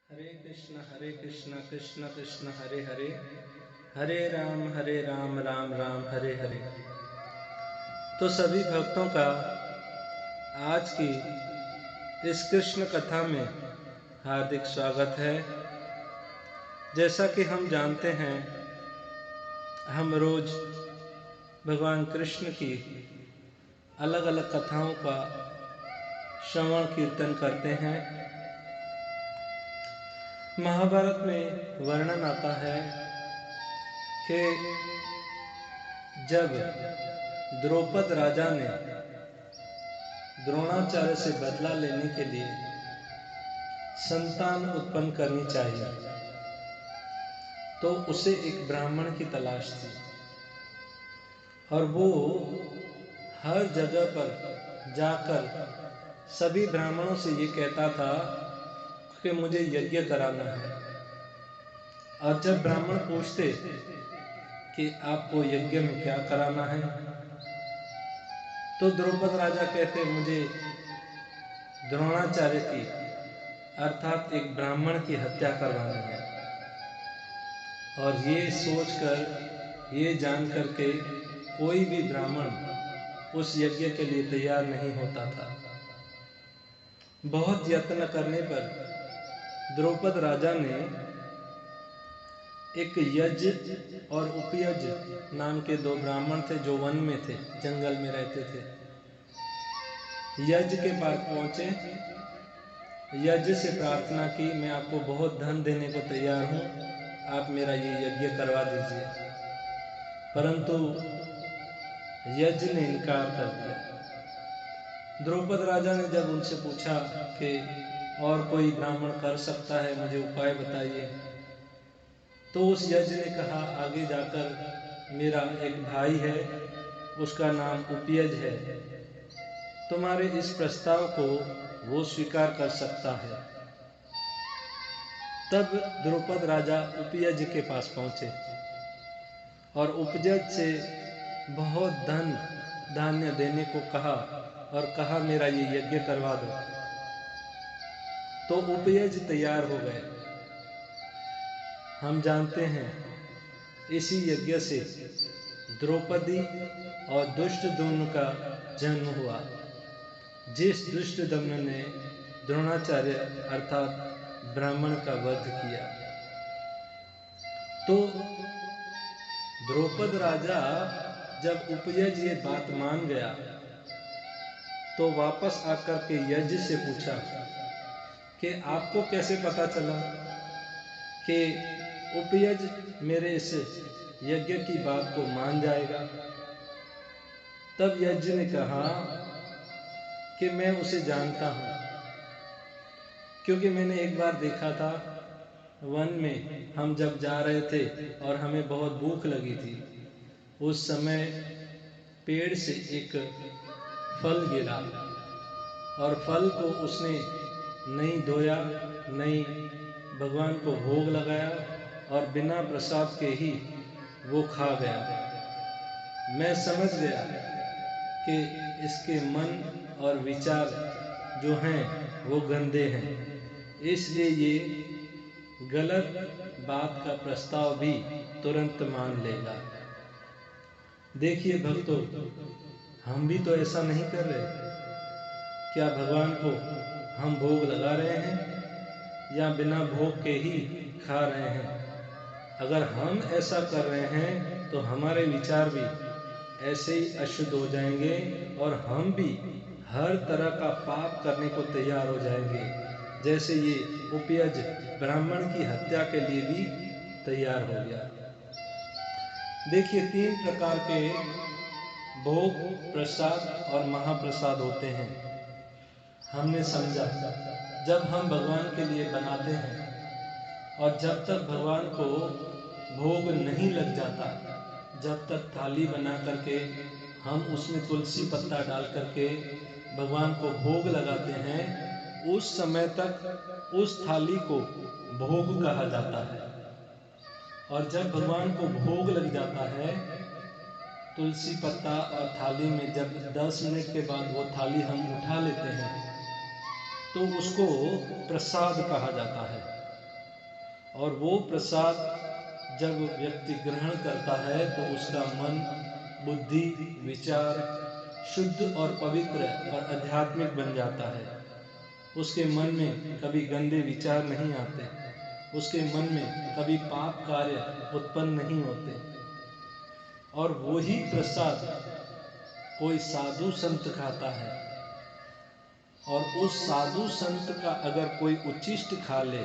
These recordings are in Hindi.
हरे कृष्ण कृष्ण कृष्ण हरे हरे, हरे राम राम राम हरे हरे। तो सभी भक्तों का आज की इस कृष्ण कथा में हार्दिक स्वागत है। जैसा कि हम जानते हैं, हम रोज भगवान कृष्ण की अलग अलग कथाओं का श्रवण कीर्तन करते हैं। महाभारत में वर्णन आता है कि जब द्रौपद राजा ने द्रोणाचार्य से बदला लेने के लिए संतान उत्पन्न करनी चाहिए, तो उसे एक ब्राह्मण की तलाश थी और वो हर जगह पर जाकर सभी ब्राह्मणों से ये कहता था कि मुझे यज्ञ कराना है। और जब ब्राह्मण पूछते कि आपको यज्ञ में क्या कराना है, तो द्रौपद राजा कहते मुझे द्रोणाचार्य की अर्थात एक ब्राह्मण की हत्या करवानी है। और ये सोचकर, ये जान करके कोई भी ब्राह्मण उस यज्ञ के लिए तैयार नहीं होता था। बहुत यत्न करने पर द्रौपद राजा ने एक यज्ञ और उपयज्ञ नाम के दो ब्राह्मण थे जो वन में थे, जंगल में रहते थे। यज्ञ के पास पहुंचे, यज्ञ से प्रार्थना की, मैं आपको बहुत धन देने को तैयार हूं, आप मेरा ये यज्ञ करवा दीजिए। परंतु यज्ञ ने इनकार कर दिया। द्रौपद राजा ने जब उनसे पूछा कि और कोई ब्राह्मण कर सकता है, मुझे उपाय बताइए, तो उस यज्ञ ने कहा आगे जाकर मेरा एक भाई है, उसका नाम उपयज है, तुम्हारे इस प्रस्ताव को वो स्वीकार कर सकता है। तब द्रौपद राजा उपयज के पास पहुंचे और उपयज से बहुत धन धान्य देने को कहा और कहा मेरा ये यज्ञ करवा दो। तो उपयज तैयार हो गए। हम जानते हैं इसी यज्ञ से द्रौपदी और दुष्टद्युम्न का जन्म हुआ, जिस दुष्टद्युम्न ने द्रोणाचार्य अर्थात ब्राह्मण का वध किया। तो द्रौपद राजा जब उपयज ये बात मान गया, तो वापस आकर के यज्ञ से पूछा कि आपको कैसे पता चला कि उपयज मेरे इस यज्ञ की बात को मान जाएगा। तब यज्ञ ने कहा कि मैं उसे जानता हूं, क्योंकि मैंने एक बार देखा था वन में हम जब जा रहे थे और हमें बहुत भूख लगी थी। उस समय पेड़ से एक फल गिरा और फल को उसने नहीं धोया, नहीं भगवान को भोग लगाया और बिना प्रसाद के ही वो खा गया। मैं समझ गया कि इसके मन और विचार जो हैं वो गंदे हैं, इसलिए ये गलत बात का प्रस्ताव भी तुरंत मान लेगा। देखिए भक्तों, हम भी तो ऐसा नहीं कर रहे। क्या भगवान को हम भोग लगा रहे हैं या बिना भोग के ही खा रहे हैं? अगर हम ऐसा कर रहे हैं तो हमारे विचार भी ऐसे ही अशुद्ध हो जाएंगे और हम भी हर तरह का पाप करने को तैयार हो जाएंगे, जैसे ये उपयज ब्राह्मण की हत्या के लिए भी तैयार हो गया। देखिए, 3 प्रकार के भोग, प्रसाद और महाप्रसाद होते हैं। हमने समझा जब हम भगवान के लिए बनाते हैं और जब तक भगवान को भोग नहीं लग जाता, जब तक थाली बना करके हम उसमें तुलसी पत्ता डाल करके भगवान को भोग लगाते हैं, उस समय तक उस थाली को भोग कहा जाता है। और जब भगवान को भोग लग जाता है, तुलसी पत्ता और थाली में जब 10 मिनट के बाद वो थाली हम उठा लेते हैं, तो उसको प्रसाद कहा जाता है। और वो प्रसाद जब व्यक्ति ग्रहण करता है तो उसका मन, बुद्धि, विचार शुद्ध और पवित्र और आध्यात्मिक बन जाता है। उसके मन में कभी गंदे विचार नहीं आते, उसके मन में कभी पाप कार्य उत्पन्न नहीं होते। और वही प्रसाद कोई साधु संत खाता है और उस साधु संत का अगर कोई उच्छिष्ट खा ले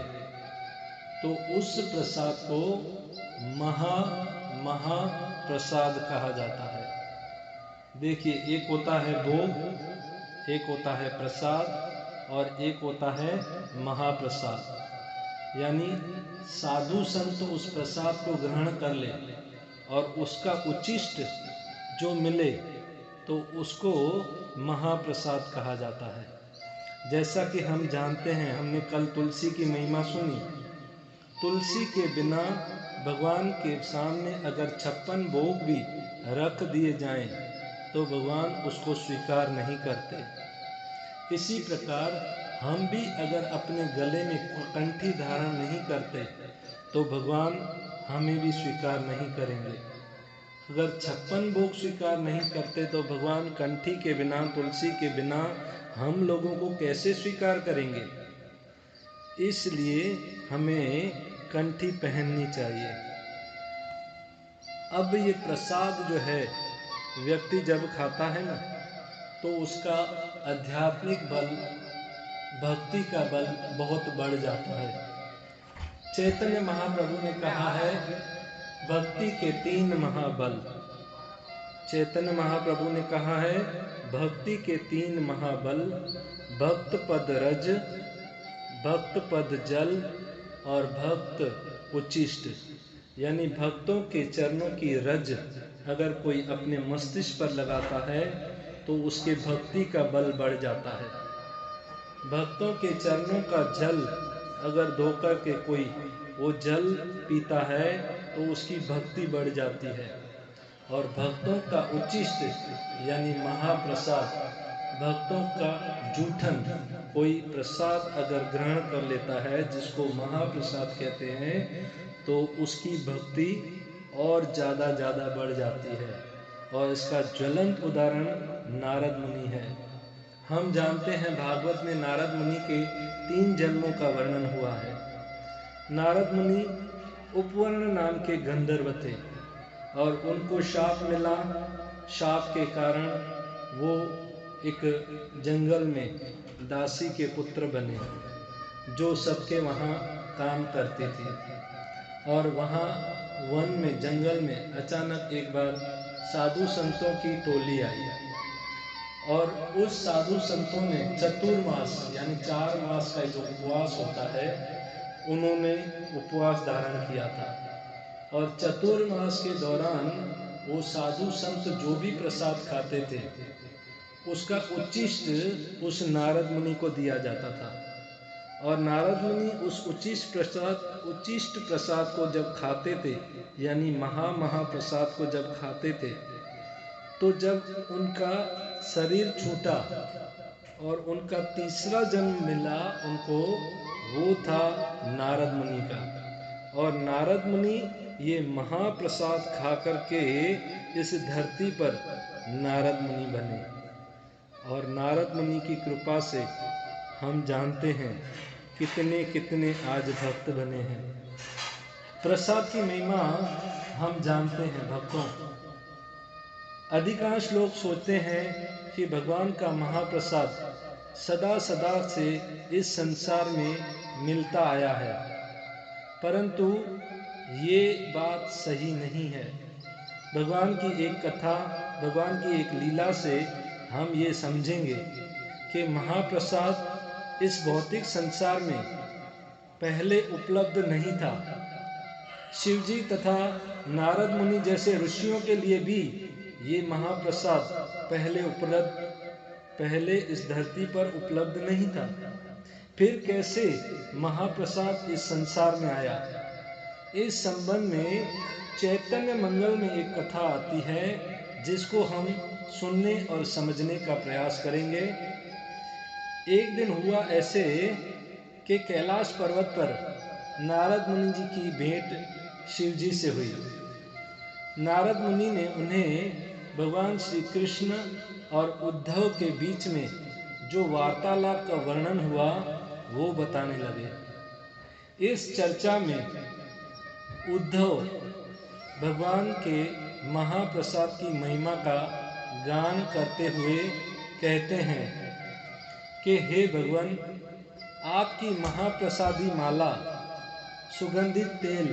तो उस प्रसाद को महा प्रसाद कहा जाता है। देखिए, एक होता है भोग, एक होता है प्रसाद और एक होता है महाप्रसाद। यानी साधु संत उस प्रसाद को ग्रहण कर ले और उसका उच्छिष्ट जो मिले तो उसको महाप्रसाद कहा जाता है। जैसा कि हम जानते हैं, हमने कल तुलसी की महिमा सुनी। तुलसी के बिना भगवान के सामने अगर 56 भोग भी रख दिए जाएं तो भगवान उसको स्वीकार नहीं करते। इसी प्रकार हम भी अगर अपने गले में कंठी धारण नहीं करते तो भगवान हमें भी स्वीकार नहीं करेंगे। अगर 56 भोग स्वीकार नहीं करते तो भगवान कंठी के बिना, तुलसी के बिना हम लोगों को कैसे स्वीकार करेंगे। इसलिए हमें कंठी पहननी चाहिए। अब ये प्रसाद जो है व्यक्ति जब खाता है ना तो उसका आध्यात्मिक बल, भक्ति का बल बहुत बढ़ जाता है। चैतन्य महाप्रभु ने कहा है भक्ति के 3 महाबल। चैतन्य महाप्रभु ने कहा है भक्ति के 3 महाबल, भक्त पद रज, भक्त पद जल और भक्त उच्छिष्ट। यानी भक्तों के चरणों की रज अगर कोई अपने मस्तिष्क पर लगाता है तो उसके भक्ति का बल बढ़ जाता है। भक्तों के चरणों का जल अगर धोकर के कोई वो जल पीता है तो उसकी भक्ति बढ़ जाती है। और भक्तों का उच्छिष्ट यानी महाप्रसाद, भक्तों का जूठन कोई प्रसाद अगर ग्रहण कर लेता है जिसको महाप्रसाद कहते हैं तो उसकी भक्ति और ज़्यादा बढ़ जाती है। और इसका ज्वलंत उदाहरण नारद मुनि है। हम जानते हैं भागवत में नारद मुनि के 3 जन्मों का वर्णन हुआ है। नारद मुनि उपवर्ण नाम के गंधर्व थे और उनको शाप मिला। शाप के कारण वो एक जंगल में दासी के पुत्र बने जो सबके वहाँ काम करती थी। और वहाँ वन में, जंगल में अचानक एक बार साधु संतों की टोली आई और उस साधु संतों ने चतुर्मास यानी 4 मास का जो उपवास होता है उन्होंने उपवास धारण किया था। और चतुर्मास के दौरान वो साधु संत जो भी प्रसाद खाते थे उसका उच्छिष्ट उस नारद मुनि को दिया जाता था। और नारद मुनि उस उच्छिष्ट प्रसाद को जब खाते थे यानी महाप्रसाद को जब खाते थे तो जब उनका शरीर छूटा और उनका तीसरा जन्म मिला उनको, वो था नारद मुनि का। और नारद मुनि ये महाप्रसाद खा करके इस धरती पर नारद मुनि बने। और नारद मुनि की कृपा से हम जानते हैं कितने आज भक्त बने हैं। प्रसाद की महिमा हम जानते हैं भक्तों। अधिकांश लोग सोचते हैं कि भगवान का महाप्रसाद सदा से इस संसार में मिलता आया है, परंतु ये बात सही नहीं है। भगवान की एक कथा, भगवान की एक लीला से हम ये समझेंगे कि महाप्रसाद इस भौतिक संसार में पहले उपलब्ध नहीं था। शिवजी तथा नारद मुनि जैसे ऋषियों के लिए भी ये महाप्रसाद पहले इस धरती पर उपलब्ध नहीं था। फिर कैसे महाप्रसाद इस संसार में आया? इस संबंध में चैतन्य मंगल में एक कथा आती है जिसको हम सुनने और समझने का प्रयास करेंगे। एक दिन हुआ ऐसे कि कैलाश पर्वत पर नारद मुनि जी की भेंट शिव जी से हुई। नारद मुनि ने उन्हें भगवान श्री कृष्ण और उद्धव के बीच में जो वार्तालाप का वर्णन हुआ वो बताने लगे। इस चर्चा में उद्धव भगवान के महाप्रसाद की महिमा का गान करते हुए कहते हैं कि हे भगवान, आपकी महाप्रसादी माला, सुगंधित तेल,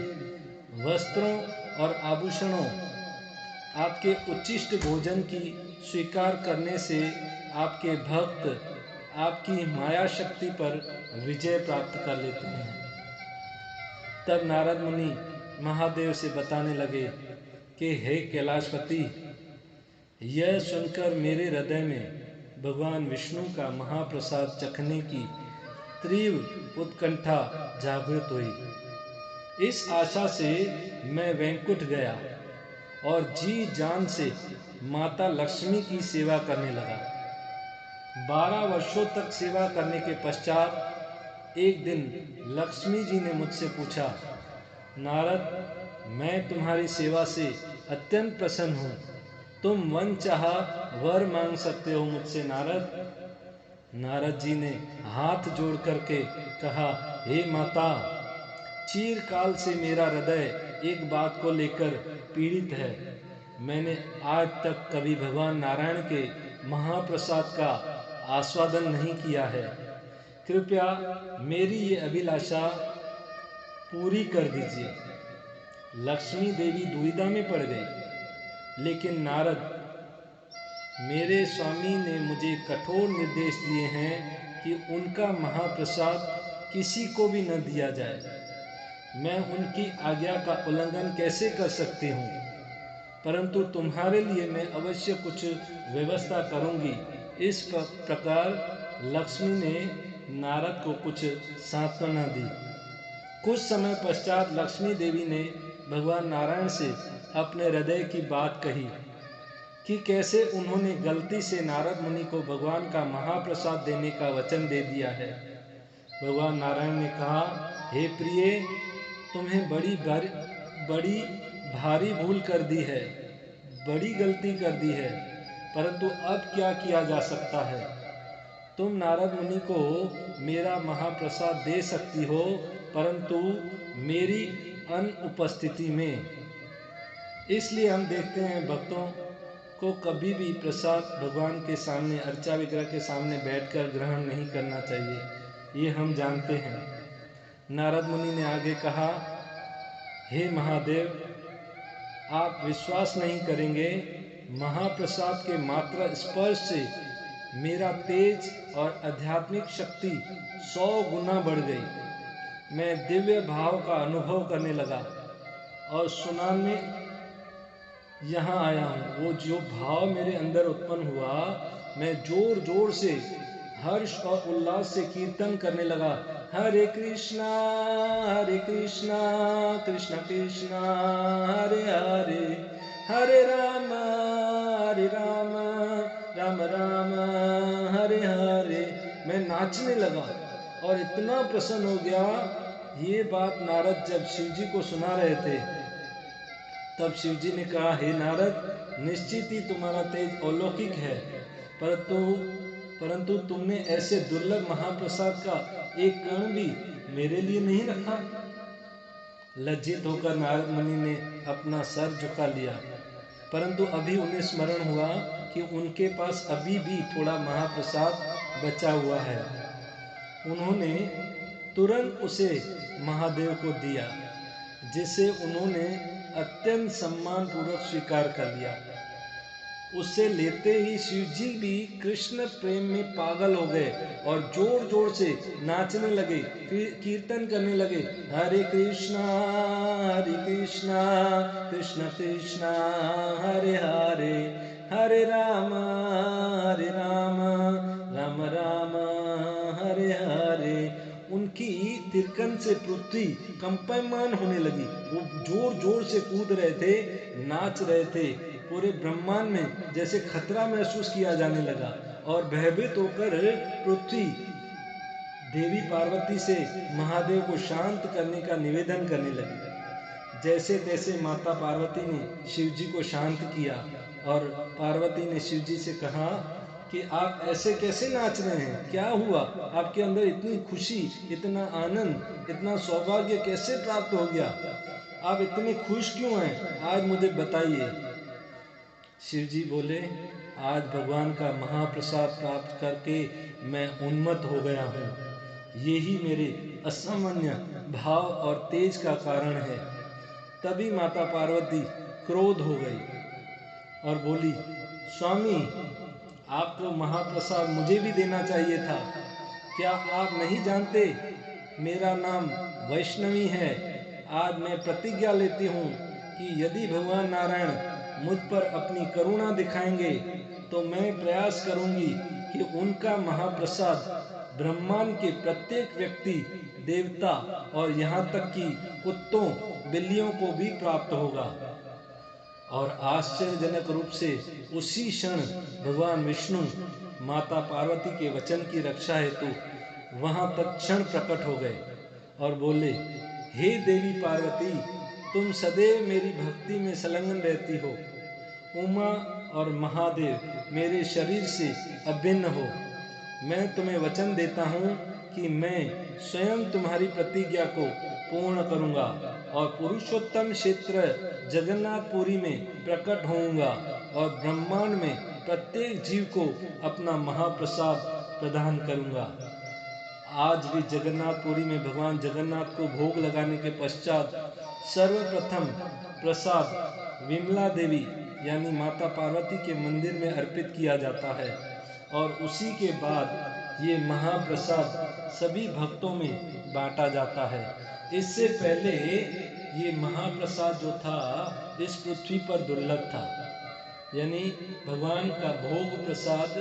वस्त्रों और आभूषणों, आपके उच्चिष्ट भोजन की स्वीकार करने से आपके भक्त आपकी माया शक्ति पर विजय प्राप्त कर लेते हैं। तब नारद मुनि महादेव से बताने लगे कि हे कैलाशपति, यह सुनकर मेरे हृदय में भगवान विष्णु का महाप्रसाद चखने की तीव्र उत्कंठा जागृत हुई। इस आशा से मैं वैकुंठ गया और जी जान से माता लक्ष्मी की सेवा करने लगा। 12 वर्षों तक सेवा करने के पश्चात एक दिन लक्ष्मी जी ने मुझसे पूछा, नारद, मैं तुम्हारी सेवा से अत्यंत प्रसन्न हूँ, तुम मन चाहा वर मांग सकते हो मुझसे नारद। नारद जी ने हाथ जोड़ करके कहा, हे माता, चिरकाल से मेरा हृदय एक बात को लेकर पीड़ित है। मैंने आज तक कभी भगवान नारायण के महाप्रसाद का आस्वादन नहीं किया है। कृपया मेरी ये अभिलाषा पूरी कर दीजिए। लक्ष्मी देवी दुविधा में पड़ गई, लेकिन नारद, मेरे स्वामी ने मुझे कठोर निर्देश दिए हैं कि उनका महाप्रसाद किसी को भी न दिया जाए। मैं उनकी आज्ञा का उल्लंघन कैसे कर सकती हूँ? परंतु तुम्हारे लिए मैं अवश्य कुछ व्यवस्था करूंगी। इस प्रकार लक्ष्मी ने नारद को कुछ सांत्वना दी। कुछ समय पश्चात लक्ष्मी देवी ने भगवान नारायण से अपने हृदय की बात कही कि कैसे उन्होंने गलती से नारद मुनि को भगवान का महाप्रसाद देने का वचन दे दिया है। भगवान नारायण ने कहा, हे प्रिय, तुम्हें बड़ी भारी भूल कर दी है, बड़ी गलती कर दी है, परंतु अब क्या किया जा सकता है। तुम नारद मुनि को मेरा महाप्रसाद दे सकती हो, परंतु मेरी अनुपस्थिति में। इसलिए हम देखते हैं भक्तों को कभी भी प्रसाद भगवान के सामने, अर्चा विग्रह के सामने बैठकर ग्रहण नहीं करना चाहिए, ये हम जानते हैं। नारद मुनि ने आगे कहा, हे महादेव, आप विश्वास नहीं करेंगे, महाप्रसाद के मात्र स्पर्श से मेरा तेज और आध्यात्मिक शक्ति 100 गुना बढ़ गई। मैं दिव्य भाव का अनुभव करने लगा और सुनाने यहाँ आया हूँ। वो जो भाव मेरे अंदर उत्पन्न हुआ, मैं जोर जोर से हर्ष और उल्लास से कीर्तन करने लगा, हरे कृष्णा कृष्ण कृष्ण हरे हरे, हरे राम राम राम हरे हरे। मैं नाचने लगा और इतना प्रसन्न हो गया। ये बात नारद जब शिव जी को सुना रहे थे, तब शिव जी ने कहा, हे नारद, निश्चित ही तुम्हारा तेज अलौकिक है, परंतु तुमने ऐसे दुर्लभ महाप्रसाद का एक कण भी मेरे लिए नहीं रखा। लज्जित होकर नारद मुनि ने अपना सर झुका लिया, परंतु अभी उन्हें स्मरण हुआ कि उनके पास अभी भी थोड़ा महाप्रसाद बचा हुआ है। उन्होंने तुरंत उसे महादेव को दिया, जिसे उन्होंने अत्यंत सम्मान पूर्वक स्वीकार कर लिया। उससे लेते ही शिव जी भी कृष्ण प्रेम में पागल हो गए और जोर जोर से नाचने लगे, कीर्तन करने लगे, हरे कृष्णा कृष्ण कृष्ण हरे हरे, हरे राम राम राम हरे हरे। उनकी तिरकन से पृथ्वी कंपमान होने लगी। वो जोर जोर से कूद रहे थे, नाच रहे थे। पूरे ब्रह्मांड में जैसे खतरा महसूस किया जाने लगा और भयभीत होकर पृथ्वी देवी पार्वती से महादेव को शांत करने का निवेदन करने लगी। जैसे तैसे माता पार्वती ने शिव जी को शांत किया और पार्वती ने शिव जी से कहा कि आप ऐसे कैसे नाच रहे हैं, क्या हुआ, आपके अंदर इतनी खुशी, इतना आनंद, इतना सौभाग्य कैसे प्राप्त हो गया, आप इतने खुश क्यों हैं, आज मुझे बताइए। शिव जी बोले, आज भगवान का महाप्रसाद प्राप्त करके मैं उन्मत्त हो गया हूँ, यही मेरे असामान्य भाव और तेज का कारण है। तभी माता पार्वती क्रोध हो गई और बोली, स्वामी, आपको महाप्रसाद मुझे भी देना चाहिए था। क्या आप नहीं जानते मेरा नाम वैष्णवी है। आज मैं प्रतिज्ञा लेती हूँ कि यदि भगवान नारायण मुझ पर अपनी करुणा दिखाएंगे तो मैं प्रयास करूंगी कि उनका महाप्रसाद ब्रह्मांड के प्रत्येक व्यक्ति, देवता और यहाँ तक कि कुत्तों, बिल्लियों को भी प्राप्त होगा। और आश्चर्यजनक रूप से उसी क्षण भगवान विष्णु माता पार्वती के वचन की रक्षा हेतु वहां तक क्षण प्रकट हो गए और बोले, हे देवी पार्वती, तुम सदैव मेरी भक्ति में संलग्न रहती हो। उमा और महादेव मेरे शरीर से अभिन्न हो। मैं तुम्हें वचन देता हूँ कि मैं स्वयं तुम्हारी प्रतिज्ञा को पूर्ण करूंगा और पुरुषोत्तम क्षेत्र जगन्नाथपुरी में प्रकट होऊंगा और ब्रह्मांड में प्रत्येक जीव को अपना महाप्रसाद प्रदान करूंगा। आज भी जगन्नाथपुरी में भगवान जगन्नाथ को भोग लगाने के पश्चात सर्वप्रथम प्रसाद विमला देवी यानी माता पार्वती के मंदिर में अर्पित किया जाता है और उसी के बाद ये महाप्रसाद सभी भक्तों में बांटा जाता है। इससे पहले ये महाप्रसाद जो था इस पृथ्वी पर दुर्लभ था, यानी भगवान का भोग प्रसाद